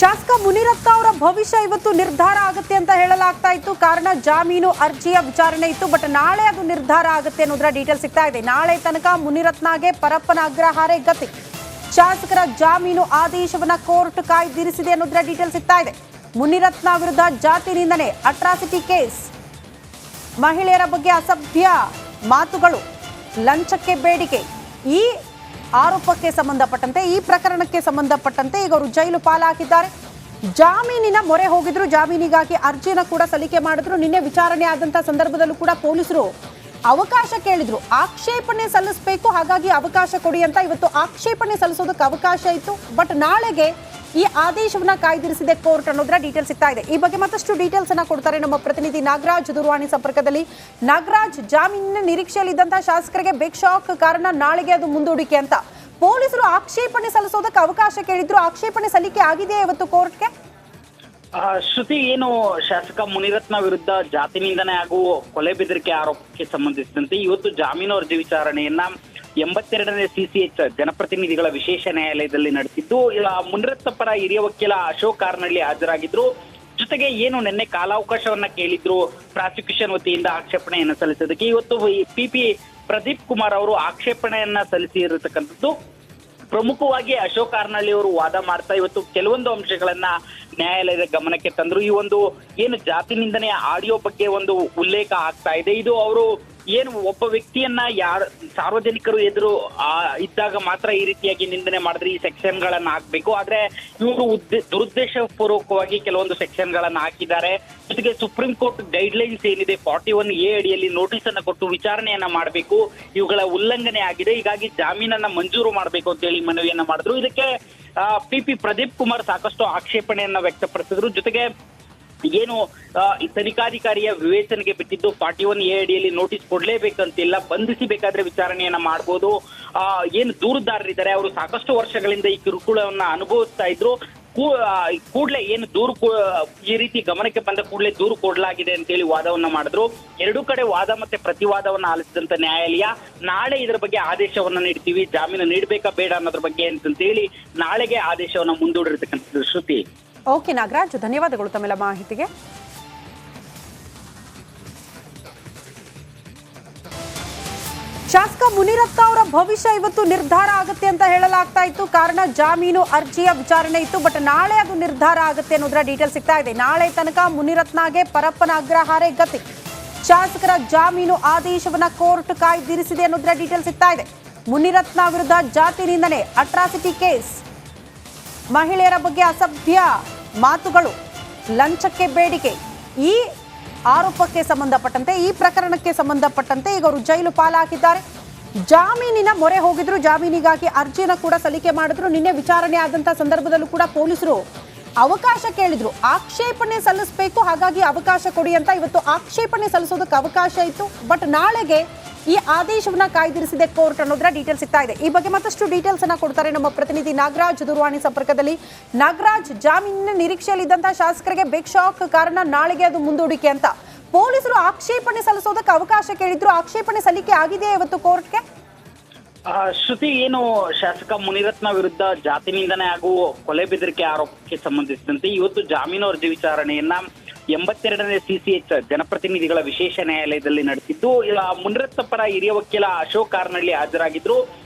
ಶಾಸಕ ಮುನಿರತ್ನ ಅವರ ಭವಿಷ್ಯ ಇವತ್ತು ನಿರ್ಧಾರ ಆಗುತ್ತೆ ಅಂತ ಹೇಳಲಾಗ್ತಾ ಇತ್ತು. ಕಾರಣ ಜಾಮೀನು ಅರ್ಜಿಯ ವಿಚಾರಣೆ ಇತ್ತು. ಬಟ್ ನಾಳೆ ಅದು ನಿರ್ಧಾರ ಆಗುತ್ತೆ ಅನ್ನೋದರ ಡೀಟೇಲ್ ಸಿಗ್ತಾ ಇದೆ. ನಾಳೆ ತನಕ ಮುನಿರತ್ನಗೆ ಪರಪ್ಪನ ಅಗ್ರಹಾರ ಗತಿ. ಶಾಸಕರ ಜಾಮೀನು ಆದೇಶವನ್ನ ಕೋರ್ಟ್ ಕಾಯ್ದಿರಿಸಿದೆ ಅನ್ನೋದರ ಡೀಟೇಲ್ ಸಿಗ್ತಾ ಇದೆ. ಮುನಿರತ್ನ ವಿರುದ್ಧ ಜಾತಿ ನಿಂದನೆ, ಅಟ್ರಾಸಿಟಿ ಕೇಸ್, ಮಹಿಳೆಯರ ಬಗ್ಗೆ ಅಸಭ್ಯ ಮಾತುಗಳು, ಲಂಚಕ್ಕೆ ಬೇಡಿಕೆ, ಈ ಆರೋಪಕ್ಕೆ ಸಂಬಂಧಪಟ್ಟಂತೆ, ಈ ಪ್ರಕರಣಕ್ಕೆ ಸಂಬಂಧಪಟ್ಟಂತೆ ಈಗ ಅವರು ಜೈಲು ಪಾಲಾಗಿದ್ದಾರೆ. ಜಾಮೀನಿನ ಮೊರೆ ಹೋಗಿದ್ರು. ಜಾಮೀನಿಗಾಗಿ ಅರ್ಜಿನ ಕೂಡ ಸಲ್ಲಿಕೆ ಮಾಡಿದ್ರು. ನಿನ್ನೆ ವಿಚಾರಣೆ ಆದಂತಹ ಸಂದರ್ಭದಲ್ಲೂ ಕೂಡ ಪೊಲೀಸರು ಅವಕಾಶ ಕೇಳಿದ್ರು. ಆಕ್ಷೇಪಣೆ ಸಲ್ಲಿಸಬೇಕು, ಹಾಗಾಗಿ ಅವಕಾಶ ಕೊಡಿ ಅಂತ. ಇವತ್ತು ಆಕ್ಷೇಪಣೆ ಸಲ್ಲಿಸೋದಕ್ಕೆ ಅವಕಾಶ ಇತ್ತು. ಬಟ್ ನಾಳೆಗೆ ಈ ಆದೇಶವನ್ನ ಕಾಯ್ದಿರಿಸಿದೆ ಕೋರ್ಟ್ ಅನ್ನೋದರ ಡೀಟೇಲ್ ಸಿಗ್ತಾ ಇದೆ. ಈ ಬಗ್ಗೆ ಮತ್ತಷ್ಟು ಡೀಟೇಲ್ಸ್ ಅನ್ನ ಕೊಡ್ತಾರೆ ನಮ್ಮ ಪ್ರತಿನಿಧಿ ನಾಗರಾಜ್ ದೂರವಾಣಿ ಸಂಪರ್ಕದಲ್ಲಿ. ನಾಗರಾಜ್, ಜಾಮೀನಿನ ನಿರೀಕ್ಷೆಯಲ್ಲಿದ್ದಂತಹ ಶಾಸಕರಿಗೆ ಬಿಗ್ ಶಾಕ್. ಕಾರಣ ನಾಳೆಗೆ ಅದು ಮುಂದೂಡಿಕೆ ಅಂತ. ಪೊಲೀಸರು ಆಕ್ಷೇಪಣೆ ಸಲ್ಲಿಸೋದಕ್ಕೆ ಅವಕಾಶ ಕೇಳಿದ್ರು. ಆಕ್ಷೇಪಣೆ ಸಲ್ಲಿಕೆ ಆಗಿದೆಯಾ ಇವತ್ತು ಕೋರ್ಟ್ಗೆ? ಶ್ರುತಿ, ಏನು ಶಾಸಕ ಮುನಿರತ್ನ ವಿರುದ್ಧ ಜಾತಿ ನಿಂದನೆ ಹಾಗೂ ಕೊಲೆ ಬೆದರಿಕೆ ಆರೋಪಕ್ಕೆ ಸಂಬಂಧಿಸಿದಂತೆ ಇವತ್ತು ಜಾಮೀನು ಅರ್ಜಿ ವಿಚಾರಣೆಯನ್ನ 82ನೇ CCH ಜನಪ್ರತಿನಿಧಿಗಳ ವಿಶೇಷ ನ್ಯಾಯಾಲಯದಲ್ಲಿ ನಡೆಸಿದ್ದು, ಮುನಿರತ್ನ ಪರ ಹಿರಿಯ ವಕೀಲ ಅಶೋಕ್ ಕಾರ್ನಳ್ಳಿ ಹಾಜರಾಗಿದ್ರು. ಜೊತೆಗೆ ಏನು ನಿನ್ನೆ ಕಾಲಾವಕಾಶವನ್ನ ಕೇಳಿದ್ರು ಪ್ರಾಸಿಕ್ಯೂಷನ್ ವತಿಯಿಂದ ಆಕ್ಷೇಪಣೆಯನ್ನ ಸಲ್ಲಿಸೋದಕ್ಕೆ. ಇವತ್ತು PP ಪ್ರದೀಪ್ ಕುಮಾರ್ ಅವರು ಆಕ್ಷೇಪಣೆಯನ್ನ ಸಲ್ಲಿಸಿ ಇರತಕ್ಕಂಥದ್ದು. ಪ್ರಮುಖವಾಗಿ ಅಶೋಕ್ ಕಾರ್ನಳ್ಳಿ ಅವರು ವಾದ ಮಾಡ್ತಾ ಇವತ್ತು ಕೆಲವೊಂದು ಅಂಶಗಳನ್ನ ನ್ಯಾಯಾಲಯದ ಗಮನಕ್ಕೆ ತಂದ್ರು. ಈ ಒಂದು ಏನು ಜಾತಿ ನಿಂದನೆಯ ಆಡಿಯೋ ಬಗ್ಗೆ ಒಂದು ಉಲ್ಲೇಖ ಆಗ್ತಾ ಇದೆ. ಇದು ಅವರು ಏನು ಒಬ್ಬ ವ್ಯಕ್ತಿಯನ್ನ ಸಾರ್ವಜನಿಕರು ಎದುರು ಇದ್ದಾಗ ಮಾತ್ರ ಈ ರೀತಿಯಾಗಿ ನಿಂದನೆ ಮಾಡಿದ್ರೆ ಈ ಸೆಕ್ಷನ್ ಗಳನ್ನ ಹಾಕ್ಬೇಕು. ಆದ್ರೆ ಇವರು ದುರುದ್ದೇಶ ಪೂರ್ವಕವಾಗಿ ಕೆಲವೊಂದು ಸೆಕ್ಷನ್ ಗಳನ್ನ ಹಾಕಿದ್ದಾರೆ. ಜೊತೆಗೆ ಸುಪ್ರೀಂ ಕೋರ್ಟ್ ಗೈಡ್ ಲೈನ್ಸ್ ಏನಿದೆ 41A ಅಡಿಯಲ್ಲಿ ನೋಟಿಸ್ ಅನ್ನ ಕೊಟ್ಟು ವಿಚಾರಣೆಯನ್ನ ಮಾಡಬೇಕು. ಇವುಗಳ ಉಲ್ಲಂಘನೆ ಆಗಿದೆ, ಹೀಗಾಗಿ ಜಾಮೀನನ್ನ ಮಂಜೂರು ಮಾಡಬೇಕು ಅಂತ ಹೇಳಿ ಮನವಿಯನ್ನ ಮಾಡಿದ್ರು. ಇದಕ್ಕೆ PP ಪ್ರದೀಪ್ ಕುಮಾರ್ ಸಾಕಷ್ಟು ಆಕ್ಷೇಪಣೆಯನ್ನ ವ್ಯಕ್ತಪಡಿಸಿದ್ರು. ಜೊತೆಗೆ ಏನು ತನಿಖಾಧಿಕಾರಿಯ ವಿವೇಚನೆಗೆ ಬಿಟ್ಟಿದ್ದು 41A ಅಡಿಯಲ್ಲಿ ನೋಟಿಸ್ ಕೊಡ್ಲೇಬೇಕಂತಿಲ್ಲ, ಬಂಧಿಸಬೇಕಾದ್ರೆ ವಿಚಾರಣೆಯನ್ನ ಮಾಡಬಹುದು. ಏನು ದೂರುದಾರರಿದ್ದಾರೆ ಅವರು ಸಾಕಷ್ಟು ವರ್ಷಗಳಿಂದ ಈ ಕಿರುಕುಳವನ್ನ ಅನುಭವಿಸ್ತಾ ಇದ್ರು. ಕೂಡಲೇ ಏನು ಈ ರೀತಿ ಗಮನಕ್ಕೆ ಬಂದ ಕೂಡಲೇ ದೂರು ಕೊಡಲಾಗಿದೆ ಅಂತೇಳಿ ವಾದವನ್ನ ಮಾಡಿದ್ರು. ಎರಡೂ ಕಡೆ ವಾದ ಮತ್ತೆ ಪ್ರತಿವಾದವನ್ನ ಆಲಿಸಿದಂತ ನ್ಯಾಯಾಲಯ ನಾಳೆ ಇದರ ಬಗ್ಗೆ ಆದೇಶವನ್ನ ನೀಡ್ತೀವಿ, ಜಾಮೀನು ನೀಡಬೇಕಾ ಬೇಡ ಅನ್ನೋದ್ರ ಬಗ್ಗೆ ಅಂತೇಳಿ ನಾಳೆಗೆ ಆದೇಶವನ್ನ ಮುಂದೂಡಿರ್ತಕ್ಕಂಥದ್ದು. ಶ್ರುತಿ. ಓಕೆ ನಾಗರಾಜ್, ಧನ್ಯವಾದಗಳು ತಮ್ಮೆಲ್ಲ ಮಾಹಿತಿಗೆ. ಶಾಸಕ ಮುನಿರತ್ನ ಅವರ ಭವಿಷ್ಯ ಇವತ್ತು ನಿರ್ಧಾರ ಆಗುತ್ತೆ ಅಂತ ಹೇಳಲಾಗ್ತಾ ಇತ್ತು. ಕಾರಣ ಜಾಮೀನು ಅರ್ಜಿಯ ವಿಚಾರಣೆ ಇತ್ತು. ಬಟ್ ನಾಳೆ ಅದು ನಿರ್ಧಾರ ಆಗುತ್ತೆ ಅನ್ನೋದರ ಡೀಟೇಲ್ ಸಿಗ್ತಾ ಇದೆ. ನಾಳೆ ತನಕ ಮುನಿರತ್ನಗೆ ಪರಪ್ಪನ ಅಗ್ರಹಾರ ಗತಿ. ಶಾಸಕರ ಜಾಮೀನು ಆದೇಶವನ್ನ ಕೋರ್ಟ್ ಕಾಯ್ದಿರಿಸಿದೆ ಅನ್ನೋದರ ಡೀಟೇಲ್ ಸಿಗ್ತಾ ಇದೆ. ಮುನಿರತ್ನ ವಿರುದ್ಧ ಜಾತಿ ನಿಂದನೆ, ಅಟ್ರಾಸಿಟಿ ಕೇಸ್, ಮಹಿಳೆಯರ ಬಗ್ಗೆ ಅಸಭ್ಯ ಮಾತುಗಳು, ಲಂಚಕ್ಕೆ ಬೇಡಿಕೆ, ಈ ಆರೋಪಕ್ಕೆ ಸಂಬಂಧಪಟ್ಟಂತೆ, ಈ ಪ್ರಕರಣಕ್ಕೆ ಸಂಬಂಧಪಟ್ಟಂತೆ ಈಗ ಅವರು ಜೈಲು ಪಾಲಾಗಿದ್ದಾರೆ. ಜಾಮೀನಿನ ಮೊರೆ ಹೋಗಿದ್ರು. ಜಾಮೀನಿಗಾಗಿ ಅರ್ಜಿನ ಕೂಡ ಸಲ್ಲಿಕೆ ಮಾಡಿದ್ರು. ನಿನ್ನೆ ವಿಚಾರಣೆ ಆದಂತಹ ಸಂದರ್ಭದಲ್ಲೂ ಕೂಡ ಪೊಲೀಸರು ಅವಕಾಶ ಕೇಳಿದ್ರು. ಆಕ್ಷೇಪಣೆ ಸಲ್ಲಿಸಬೇಕು, ಹಾಗಾಗಿ ಅವಕಾಶ ಕೊಡಿ ಅಂತ. ಇವತ್ತು ಆಕ್ಷೇಪಣೆ ಸಲ್ಲಿಸೋದಕ್ಕೆ ಅವಕಾಶ ಇತ್ತು. ಬಟ್ ನಾಳೆಗೆ ಈ ಆದೇಶವನ್ನ ಕಾಯ್ದಿರಿಸಿದೆ ಕೋರ್ಟ್ ಅನ್ನೋದರ ಡೀಟೇಲ್ ಸಿಗ್ತಾ ಇದೆ. ಈ ಬಗ್ಗೆ ಮತ್ತಷ್ಟು ಡೀಟೇಲ್ಸ್ ಅನ್ನ ಕೊಡ್ತಾರೆ ನಮ್ಮ ಪ್ರತಿನಿಧಿ ನಾಗರಾಜ್ ದೂರವಾಣಿ ಸಂಪರ್ಕದಲ್ಲಿ. ನಾಗರಾಜ್, ಜಾಮೀನಿನ ನಿರೀಕ್ಷೆಯಲ್ಲಿದ್ದಂತಹ ಶಾಸಕರಿಗೆ ಬಿಗ್ ಶಾಕ್. ಕಾರಣ ನಾಳೆಗೆ ಅದು ಮುಂದೂಡಿಕೆ ಅಂತ. ಪೊಲೀಸರು ಆಕ್ಷೇಪಣೆ ಸಲ್ಲಿಸೋದಕ್ಕೆ ಅವಕಾಶ ಕೇಳಿದ್ರು. ಆಕ್ಷೇಪಣೆ ಸಲ್ಲಿಕೆ ಆಗಿದೆಯಾ ಇವತ್ತು ಕೋರ್ಟ್ಗೆ? ಶ್ರುತಿ, ಏನು ಶಾಸಕ ಮುನಿರತ್ನ ವಿರುದ್ಧ ಜಾತಿ ನಿಂದನೆ ಹಾಗೂ ಕೊಲೆ ಬೆದರಿಕೆ ಆರೋಪಕ್ಕೆ ಸಂಬಂಧಿಸಿದಂತೆ ಇವತ್ತು ಜಾಮೀನು ಅರ್ಜಿ ವಿಚಾರಣೆಯನ್ನ 82ನೇ CCH ಜನಪ್ರತಿನಿಧಿಗಳ ವಿಶೇಷ ನ್ಯಾಯಾಲಯದಲ್ಲಿ ನಡೆಸಿದ್ದು, ಮುನಿರತ್ನ ಪರ ಹಿರಿಯ ವಕೀಲ ಅಶೋಕ್ ಕಾರ್ನಳ್ಳಿ ಹಾಜರಾಗಿದ್ರು.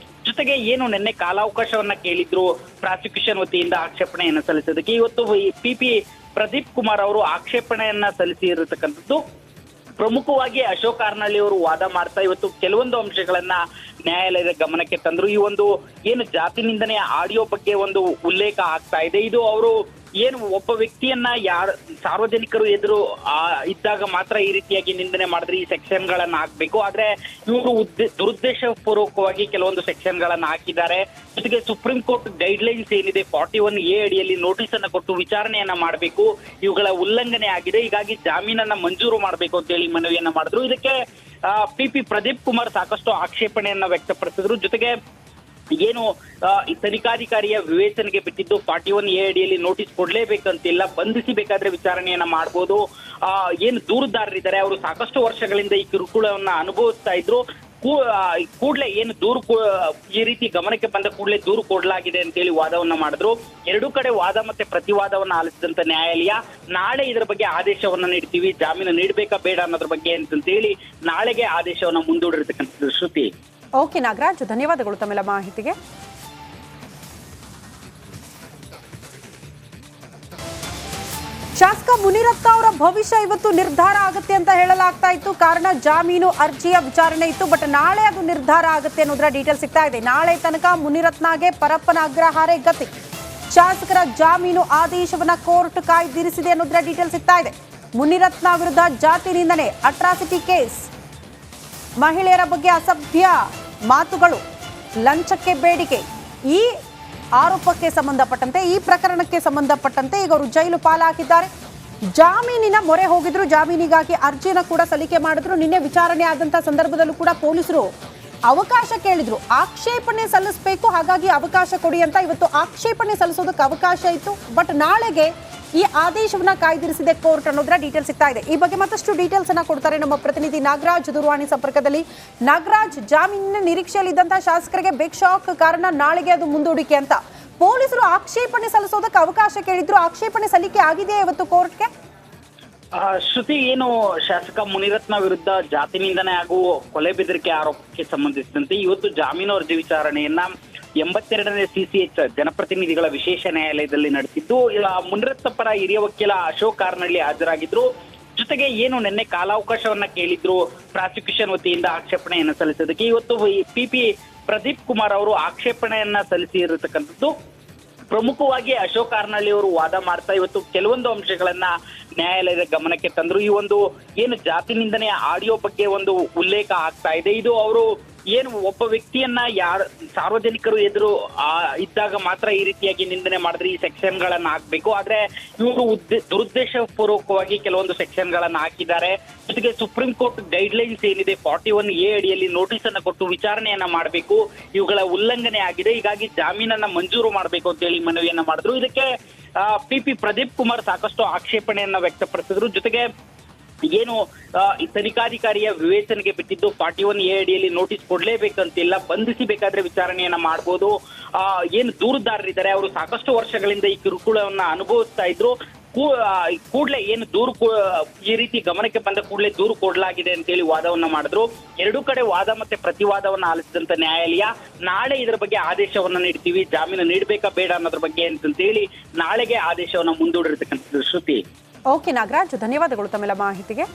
ಜೊತೆಗೆ ಏನು ನಿನ್ನೆ ಕಾಲಾವಕಾಶವನ್ನ ಕೇಳಿದ್ರು ಪ್ರಾಸಿಕ್ಯೂಷನ್ ವತಿಯಿಂದ ಆಕ್ಷೇಪಣೆಯನ್ನ ಸಲ್ಲಿಸೋದಕ್ಕೆ. ಇವತ್ತು PP ಪ್ರದೀಪ್ ಕುಮಾರ್ ಅವರು ಆಕ್ಷೇಪಣೆಯನ್ನ ಸಲ್ಲಿಸಿ ಇರತಕ್ಕಂಥದ್ದು. ಪ್ರಮುಖವಾಗಿ ಅಶೋಕ್ ಕಾರ್ನಳ್ಳಿ ಅವರು ವಾದ ಮಾಡ್ತಾ ಇವತ್ತು ಕೆಲವೊಂದು ಅಂಶಗಳನ್ನ ನ್ಯಾಯಾಲಯದ ಗಮನಕ್ಕೆ ತಂದ್ರು. ಈ ಒಂದು ಏನು ಜಾತಿ ನಿಂದನೆಯ ಆಡಿಯೋ ಬಗ್ಗೆ ಒಂದು ಉಲ್ಲೇಖ ಆಗ್ತಾ ಇದೆ. ಇದು ಅವರು ಏನು ಒಬ್ಬ ವ್ಯಕ್ತಿಯನ್ನ ಸಾರ್ವಜನಿಕರು ಎದುರು ಇದ್ದಾಗ ಮಾತ್ರ ಈ ರೀತಿಯಾಗಿ ನಿಂದನೆ ಮಾಡಿದ್ರೆ ಈ ಸೆಕ್ಷನ್ ಗಳನ್ನ ಹಾಕ್ಬೇಕು. ಆದ್ರೆ ಇವರು ದುರುದ್ದೇಶ ಪೂರ್ವಕವಾಗಿ ಕೆಲವೊಂದು ಸೆಕ್ಷನ್ ಗಳನ್ನ ಹಾಕಿದ್ದಾರೆ. ಜೊತೆಗೆ ಸುಪ್ರೀಂ ಕೋರ್ಟ್ ಗೈಡ್ ಲೈನ್ಸ್ ಏನಿದೆ 41A ಅಡಿಯಲ್ಲಿ ನೋಟಿಸ್ ಅನ್ನ ಕೊಟ್ಟು ವಿಚಾರಣೆಯನ್ನ ಮಾಡಬೇಕು. ಇವುಗಳ ಉಲ್ಲಂಘನೆ ಆಗಿದೆ, ಹೀಗಾಗಿ ಜಾಮೀನನ್ನ ಮಂಜೂರು ಮಾಡಬೇಕು ಅಂತ ಹೇಳಿ ಮನವಿಯನ್ನ ಮಾಡಿದ್ರು. ಇದಕ್ಕೆ PP ಪ್ರದೀಪ್ ಕುಮಾರ್ ಸಾಕಷ್ಟು ಆಕ್ಷೇಪಣೆಯನ್ನ ವ್ಯಕ್ತಪಡಿಸಿದ್ರು. ಜೊತೆಗೆ ಏನು ತನಿಖಾಧಿಕಾರಿಯ ವಿವೇಚನೆಗೆ ಬಿಟ್ಟಿದ್ದು 41A ಅಡಿಯಲ್ಲಿ ನೋಟಿಸ್ ಕೊಡ್ಲೇಬೇಕಂತಿಲ್ಲ, ಬಂಧಿಸಬೇಕಾದ್ರೆ ವಿಚಾರಣೆಯನ್ನ ಮಾಡಬಹುದು. ಏನು ದೂರುದಾರರಿದ್ದಾರೆ ಅವರು ಸಾಕಷ್ಟು ವರ್ಷಗಳಿಂದ ಈ ಕಿರುಕುಳವನ್ನ ಅನುಭವಿಸ್ತಾ ಇದ್ರು. ಕೂಡಲೇ ಏನು ಈ ರೀತಿ ಗಮನಕ್ಕೆ ಬಂದ ಕೂಡಲೇ ದೂರು ಕೊಡಲಾಗಿದೆ ಅಂತೇಳಿ ವಾದವನ್ನ ಮಾಡಿದ್ರು. ಎರಡೂ ಕಡೆ ವಾದ ಮತ್ತೆ ಪ್ರತಿವಾದವನ್ನ ಆಲಿಸಿದಂತ ನ್ಯಾಯಾಲಯ ನಾಳೆ ಇದರ ಬಗ್ಗೆ ಆದೇಶವನ್ನ ನೀಡ್ತೀವಿ, ಜಾಮೀನು ನೀಡಬೇಕಾ ಬೇಡ ಅನ್ನೋದ್ರ ಬಗ್ಗೆ ಅಂತೇಳಿ ನಾಳೆಗೆ ಆದೇಶವನ್ನ ಮುಂದೂಡಿರ್ತಕ್ಕಂಥದ್ದು. ಶ್ರುತಿ. ಓಕೆ ನಾಗರಾಜ್, ಧನ್ಯವಾದಗಳು ತಮ್ಮೆಲ್ಲ ಮಾಹಿತಿಗೆ. ಶಾಸಕ ಮುನಿರತ್ನ ಅವರ ಭವಿಷ್ಯ ಇವತ್ತು ನಿರ್ಧಾರ ಆಗುತ್ತೆ ಅಂತ ಹೇಳಲಾಗ್ತಾ ಇತ್ತು. ಕಾರಣ ಜಾಮೀನು ಅರ್ಜಿಯ ವಿಚಾರಣೆ ಇತ್ತು. ಬಟ್ ನಾಳೆ ಅದು ನಿರ್ಧಾರ ಆಗುತ್ತೆ ಅನ್ನೋದರ ಡೀಟೇಲ್ ಸಿಗ್ತಾ ಇದೆ. ನಾಳೆ ತನಕ ಮುನಿರತ್ನಗೆ ಪರಪ್ಪನ ಅಗ್ರಹಾರ ಗತಿ. ಶಾಸಕರ ಜಾಮೀನು ಆದೇಶವನ್ನ ಕೋರ್ಟ್ ಕಾಯ್ದಿರಿಸಿದೆ ಅನ್ನೋದರ ಡೀಟೇಲ್ ಸಿಗ್ತಾ ಇದೆ. ಮುನಿರತ್ನ ವಿರುದ್ಧ ಜಾತಿ ನಿಂದನೆ, ಅಟ್ರಾಸಿಟಿ ಕೇಸ್, ಮಹಿಳೆಯರ ಬಗ್ಗೆ ಅಸಭ್ಯ ಮಾತುಗಳು, ಲಂಚಕ್ಕೆ ಬೇಡಿಕೆ, ಈ ಆರೋಪಕ್ಕೆ ಸಂಬಂಧಪಟ್ಟಂತೆ, ಈ ಪ್ರಕರಣಕ್ಕೆ ಸಂಬಂಧಪಟ್ಟಂತೆ ಈಗ ಅವರು ಜೈಲು ಪಾಲಾಗಿದ್ದಾರೆ. ಜಾಮೀನಿನ ಮೊರೆ ಹೋಗಿದ್ರು, ಜಾಮೀನಿಗಾಗಿ ಅರ್ಜಿನ ಕೂಡ ಸಲ್ಲಿಕೆ ಮಾಡಿದ್ರು. ನಿನ್ನೆ ವಿಚಾರಣೆ ಆದಂತ ಸಂದರ್ಭದಲ್ಲೂ ಕೂಡ ಪೊಲೀಸರು ಅವಕಾಶ ಕೇಳಿದ್ರು, ಆಕ್ಷೇಪಣೆ ಸಲ್ಲಿಸಬೇಕು, ಹಾಗಾಗಿ ಅವಕಾಶ ಕೊಡಿ ಅಂತ. ಇವತ್ತು ಆಕ್ಷೇಪಣೆ ಸಲ್ಲಿಸೋದಕ್ಕೆ ಅವಕಾಶ ಇತ್ತು. ಬಟ್ ನಾಳೆಗೆ ಈ ಆದೇಶವನ್ನ ಕಾಯ್ದಿರಿಸಿದೆ ಕೋರ್ಟ್ ಅನ್ನೋದರ ಡೀಟೇಲ್ ಸಿಗ್ತಾ ಇದೆ. ಈ ಬಗ್ಗೆ ಮತ್ತಷ್ಟು ಡೀಟೇಲ್ಸ್ ಅನ್ನ ಕೊಡ್ತಾರೆ ನಮ್ಮ ಪ್ರತಿನಿಧಿ ನಾಗರಾಜ್ ದೂರವಾಣಿ ಸಂಪರ್ಕದಲ್ಲಿ. ನಾಗರಾಜ್, ಜಾಮೀನಿನ ನಿರೀಕ್ಷೆಯಲ್ಲಿದ್ದಂತಹ ಶಾಸಕರಿಗೆ ಬಿಗ್ ಶಾಕ್. ಕಾರಣ ನಾಳೆಗೆ ಅದು ಮುಂದೂಡಿಕೆ ಅಂತ. ಪೊಲೀಸರು ಆಕ್ಷೇಪಣೆ ಸಲ್ಲಿಸೋದಕ್ಕೆ ಅವಕಾಶ ಕೇಳಿದ್ರು, ಆಕ್ಷೇಪಣೆ ಸಲ್ಲಿಕೆ ಆಗಿದೆಯಾ ಇವತ್ತು ಕೋರ್ಟ್ಗೆ? ಶ್ರುತಿ, ಏನು ಶಾಸಕ ಮುನಿರತ್ನ ವಿರುದ್ಧ ಜಾತಿ ನಿಂದನೆ ಹಾಗೂ ಕೊಲೆ ಬೆದರಿಕೆ ಆರೋಪಕ್ಕೆ ಸಂಬಂಧಿಸಿದಂತೆ ಇವತ್ತು ಜಾಮೀನು ಅರ್ಜಿ ವಿಚಾರಣೆಯನ್ನ 82ನೇ CCH ಜನಪ್ರತಿನಿಧಿಗಳ ವಿಶೇಷ ನ್ಯಾಯಾಲಯದಲ್ಲಿ ನಡೆಸಿದ್ದು, ಮುನಿರತ್ನ ಪರ ಹಿರಿಯ ವಕೀಲ ಅಶೋಕ್ ಕಾರ್ನಳ್ಳಿ ಹಾಜರಾಗಿದ್ರು. ಜೊತೆಗೆ ಏನು ನಿನ್ನೆ ಕಾಲಾವಕಾಶವನ್ನ ಕೇಳಿದ್ರು ಪ್ರಾಸಿಕ್ಯೂಷನ್ ವತಿಯಿಂದ ಆಕ್ಷೇಪಣೆಯನ್ನ ಸಲ್ಲಿಸೋದಕ್ಕೆ. ಇವತ್ತು PP ಪ್ರದೀಪ್ ಕುಮಾರ್ ಅವರು ಆಕ್ಷೇಪಣೆಯನ್ನ ಸಲ್ಲಿಸಿ ಇರತಕ್ಕಂಥದ್ದು. ಪ್ರಮುಖವಾಗಿ ಅಶೋಕ್ ಕಾರ್ನಳ್ಳಿ ಅವರು ವಾದ ಮಾಡ್ತಾ ಇವತ್ತು ಕೆಲವೊಂದು ಅಂಶಗಳನ್ನ ನ್ಯಾಯಾಲಯದ ಗಮನಕ್ಕೆ ತಂದ್ರು. ಈ ಒಂದು ಏನು ಜಾತಿ ನಿಂದನೆಯ ಆಡಿಯೋ ಬಗ್ಗೆ ಒಂದು ಉಲ್ಲೇಖ ಆಗ್ತಾ ಇದೆ. ಇದು ಅವರು ಏನು ಒಬ್ಬ ವ್ಯಕ್ತಿಯನ್ನ ಸಾರ್ವಜನಿಕರು ಎದುರು ಇದ್ದಾಗ ಮಾತ್ರ ಈ ರೀತಿಯಾಗಿ ನಿಂದನೆ ಮಾಡಿದ್ರೆ ಈ ಸೆಕ್ಷನ್ ಗಳನ್ನ ಹಾಕ್ಬೇಕು. ಆದ್ರೆ ಇವರು ದುರುದ್ದೇಶ ಪೂರ್ವಕವಾಗಿ ಕೆಲವೊಂದು ಸೆಕ್ಷನ್ ಗಳನ್ನ ಹಾಕಿದ್ದಾರೆ. ಜೊತೆಗೆ ಸುಪ್ರೀಂ ಕೋರ್ಟ್ ಗೈಡ್ ಲೈನ್ಸ್ ಏನಿದೆ 41A ಅಡಿಯಲ್ಲಿ ನೋಟಿಸ್ ಅನ್ನ ಕೊಟ್ಟು ವಿಚಾರಣೆಯನ್ನ ಮಾಡಬೇಕು, ಇವುಗಳ ಉಲ್ಲಂಘನೆ ಆಗಿದೆ, ಹೀಗಾಗಿ ಜಾಮೀನನ್ನ ಮಂಜೂರು ಮಾಡಬೇಕು ಅಂತ ಹೇಳಿ ಮನವಿಯನ್ನ ಮಾಡಿದ್ರು. ಇದಕ್ಕೆ PP ಪ್ರದೀಪ್ ಕುಮಾರ್ ಸಾಕಷ್ಟು ಆಕ್ಷೇಪಣೆಯನ್ನ ವ್ಯಕ್ತಪಡಿಸಿದ್ರು. ಜೊತೆಗೆ ಏನು ತನಿಖಾಧಿಕಾರಿಯ ವಿವೇಚನೆಗೆ ಬಿಟ್ಟಿದ್ದು 41A ಅಡಿಯಲ್ಲಿ ನೋಟಿಸ್ ಕೊಡ್ಲೇಬೇಕಂತಿಲ್ಲ, ಬಂಧಿಸಿ ಬೇಕಾದ್ರೆ ವಿಚಾರಣೆಯನ್ನ ಮಾಡ್ಬೋದು. ಏನು ದೂರುದಾರರಿದ್ದಾರೆ ಅವರು ಸಾಕಷ್ಟು ವರ್ಷಗಳಿಂದ ಈ ಕಿರುಕುಳವನ್ನ ಅನುಭವಿಸ್ತಾ ಇದ್ರು. ಕೂಡಲೇ ಏನು ಈ ರೀತಿ ಗಮನಕ್ಕೆ ಬಂದ ಕೂಡಲೇ ದೂರು ಕೊಡಲಾಗಿದೆ ಅಂತೇಳಿ ವಾದವನ್ನ ಮಾಡಿದ್ರು. ಎರಡೂ ಕಡೆ ವಾದ ಮತ್ತೆ ಪ್ರತಿವಾದವನ್ನ ಆಲಿಸಿದಂತ ನ್ಯಾಯಾಲಯ ನಾಳೆ ಇದರ ಬಗ್ಗೆ ಆದೇಶವನ್ನ ನೀಡ್ತೀವಿ, ಜಾಮೀನು ನೀಡಬೇಕಾ ಬೇಡ ಅನ್ನೋದ್ರ ಬಗ್ಗೆ ಅಂತೇಳಿ ನಾಳೆಗೆ ಆದೇಶವನ್ನ ಮುಂದೂಡಿರ್ತಕ್ಕಂಥದ್ದು. ಶ್ರುತಿ. ಓಕೆ ನಾಗರಾಜ್, ಧನ್ಯವಾದಗಳು ತಮ್ಮೆಲ್ಲ ಮಾಹಿತಿಗೆ.